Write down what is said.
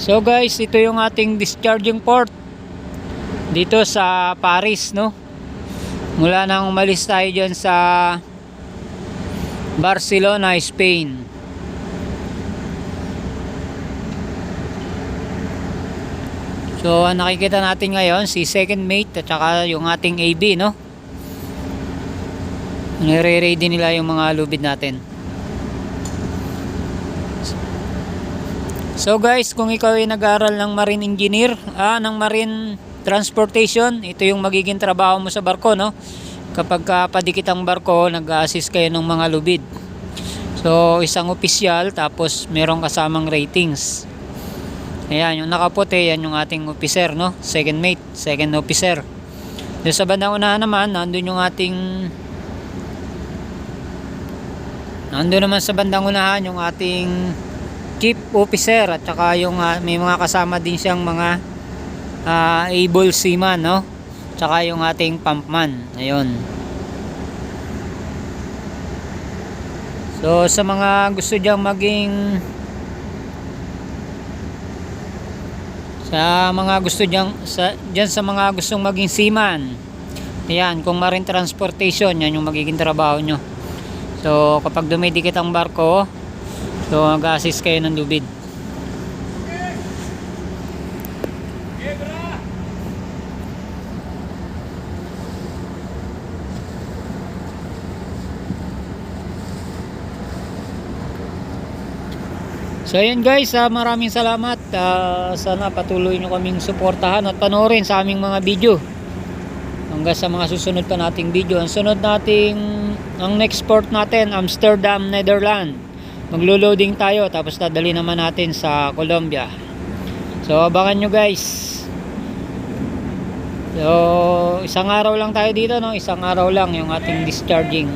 So guys, ito yung ating discharging port dito sa Paris, no? Mula nang umalis tayo dyan sa Barcelona, Spain. So nakikita natin ngayon si second mate at saka yung ating AB, no? Nire-ready nila yung mga lubid natin. So guys, kung ikaw ay nag-aaral ng marine engineer, ng marine transportation, ito yung magiging trabaho mo sa barko, no? Kapag padikit ang barko, nag-assist kayo ng mga lubid. So isang opisyal, tapos merong kasamang ratings. Ayan, yung nakaputi, yan yung ating officer, no? Second mate, second officer. Doon sa bandang unahan naman, nandun yung ating naman sa bandang unahan yung ating chief officer, at saka yung may mga kasama din siyang mga able seaman, no? Tsaka yung ating pumpman. Ayun. So sa mga gusto diyang maging sa mga gustong maging seaman, ayan, kung marine transportation, yan yung magiging trabaho nyo. So kapag dumidikit ang barko, so mag-assist kayo ng lubid. So ayun guys, maraming salamat. Sana patuloy nyo kaming suportahan at panoorin sa aming mga video hanggang sa mga susunod pa nating video. Ang next port natin, Amsterdam, Netherlands. Maglo-loading tayo, tapos dadali naman natin sa Colombia. So abangan nyo guys. So isang araw lang tayo dito, no? Isang araw lang yung ating discharging.